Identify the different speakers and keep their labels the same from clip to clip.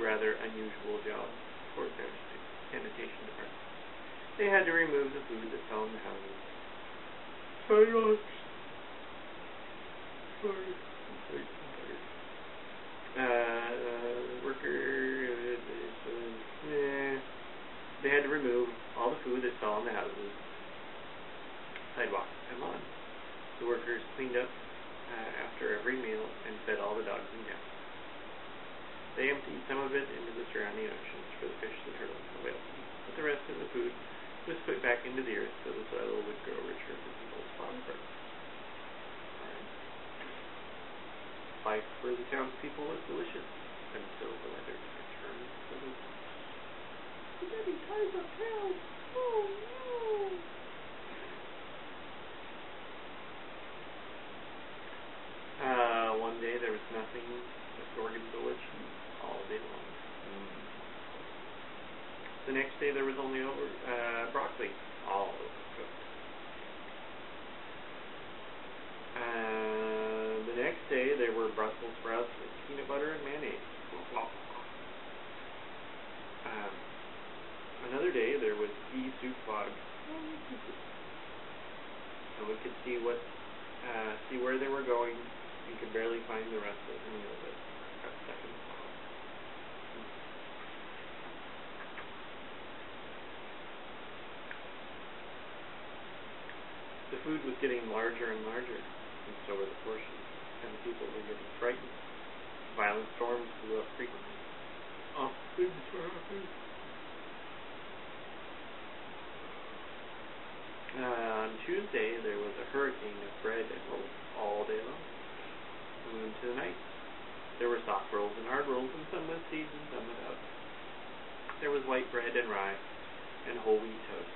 Speaker 1: rather unusual job for their sanitation department. They had to remove the food that fell in the houses. Sidewalks. They had to remove all the food that fell on the houses, sidewalks, and lawns. The workers cleaned up after every meal and fed all the dogs and cats. They emptied some of it into the surrounding oceans for the fish, the turtles, and the whales, but the rest of the food was put back into the earth so the soil would grow richer for people's farms. Life for the townspeople was delicious until the weather took a turn for the worse. The many times of town. Oh no! One day there was nothing but Gorgon village all day long. The next day there was only broccoli, all overcooked. The next day there were Brussels sprouts with peanut butter and mayonnaise. Another day there was pea soup fog. No one could see where they were going and could barely find the rest of the meal that got stuck in the fog. The food was getting larger and larger, and so were the portions, and the people were getting frightened. Violent storms blew up frequently. Things were happening. On Tuesday, there was a hurricane of bread and rolls all day long, and into the night. There were soft rolls and hard rolls, and some with seeds and some without. There was white bread and rye, and whole wheat toast.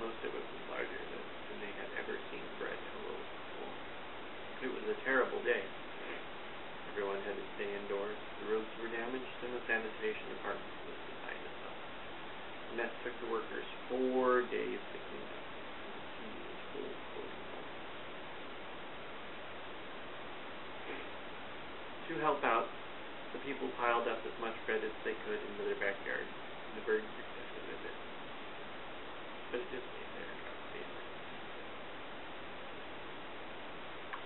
Speaker 1: Most of it was larger than they had ever seen bread and rolls before. It was a terrible day. Everyone had to stay indoors. The roads were damaged, and the sanitation department was beside itself. The mess took the workers 4 days to clean up. To help out, the people piled up as much bread as they could into their backyards, and the birds accepted of it. But it just stayed there and got stale.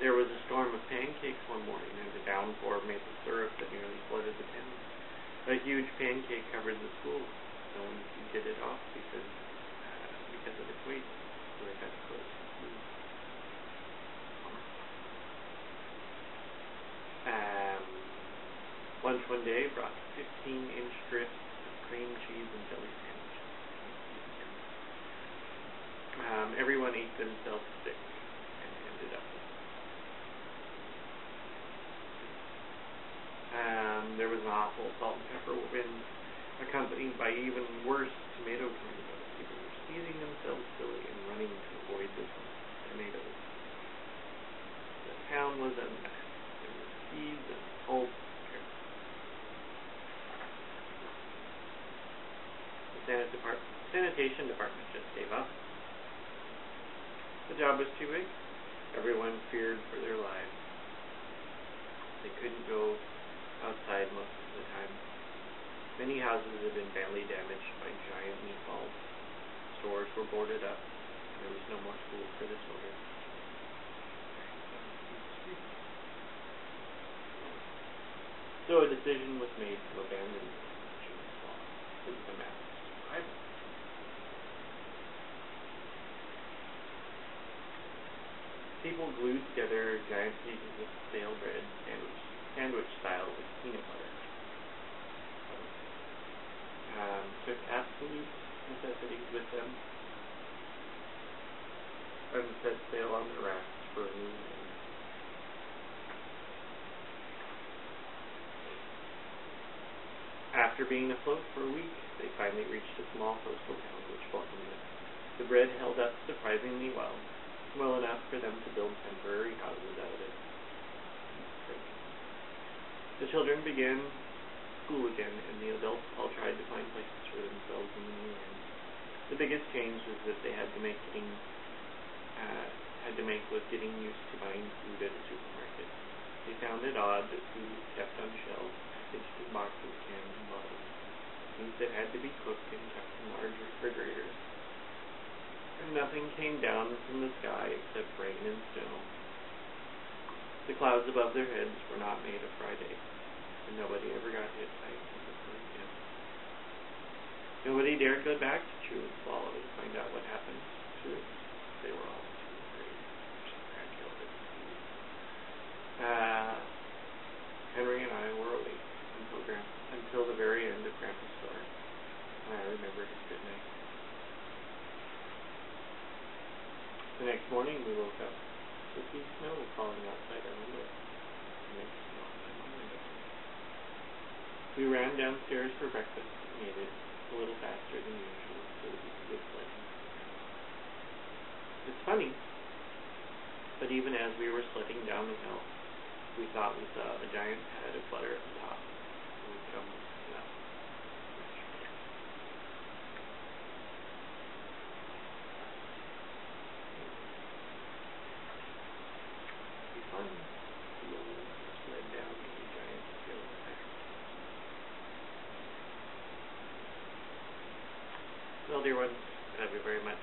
Speaker 1: There was a storm of pancakes one morning, and a downpour of maple syrup that nearly flooded the town. A huge pancake covered the school. No one could get it off because of its weight, so they had to close the school. Lunch one day brought 15-inch strips of cream cheese and jelly sandwiches. Everyone ate themselves sick and ended up with there was an awful salt and pepper wind, accompanied by even worse tomato tornadoes. People were sneezing themselves silly and running to avoid the tomatoes. The town was a mess. There were seeds and pulp. The sanitation department just gave up. The job was too big. Everyone feared for their lives. They couldn't go outside most of the time. Many houses had been badly damaged by giant meatballs. Stores were boarded up, and there was no more school for the children. So a decision was made to abandon the construction of the wall. It was a matter of survival. People glued together giant pieces of stale bread, sandwich style, with peanut butter. Took absolute necessities with them and set sail on the rafts for a new land. After being afloat for a week, they finally reached a small coastal town which welcomed them. The bread held up surprisingly well enough for them to build temporary houses out of it. The children began school again, and the adults all tried to find places for themselves in the new land. The biggest change was that they had to make was getting used to buying food at a supermarket. They found it odd that food was kept on shelves, packaged in boxes, cans, and bottles. that had to be cooked and kept in large refrigerators. And nothing came down from the sky except rain and snow. The clouds above their heads were not made of fried eggs, and nobody ever got hit by a unicorn again. Nobody dared go back to Chew and Swallow to find out what happened to it. They were all too afraid. Henry and I were awake until the very end of Grandpa's story. I remembered his good night. The next morning we woke up to see snow falling outside our window. We ran downstairs for breakfast and ate it a little faster than usual so that we could get sledding. It's funny, but even as we were sledding down the hill, we thought we saw a giant pad of butter at the top, and we could almost see that. It'd be fun to go sled down a giant hill there. Well, dear ones, I love you very much.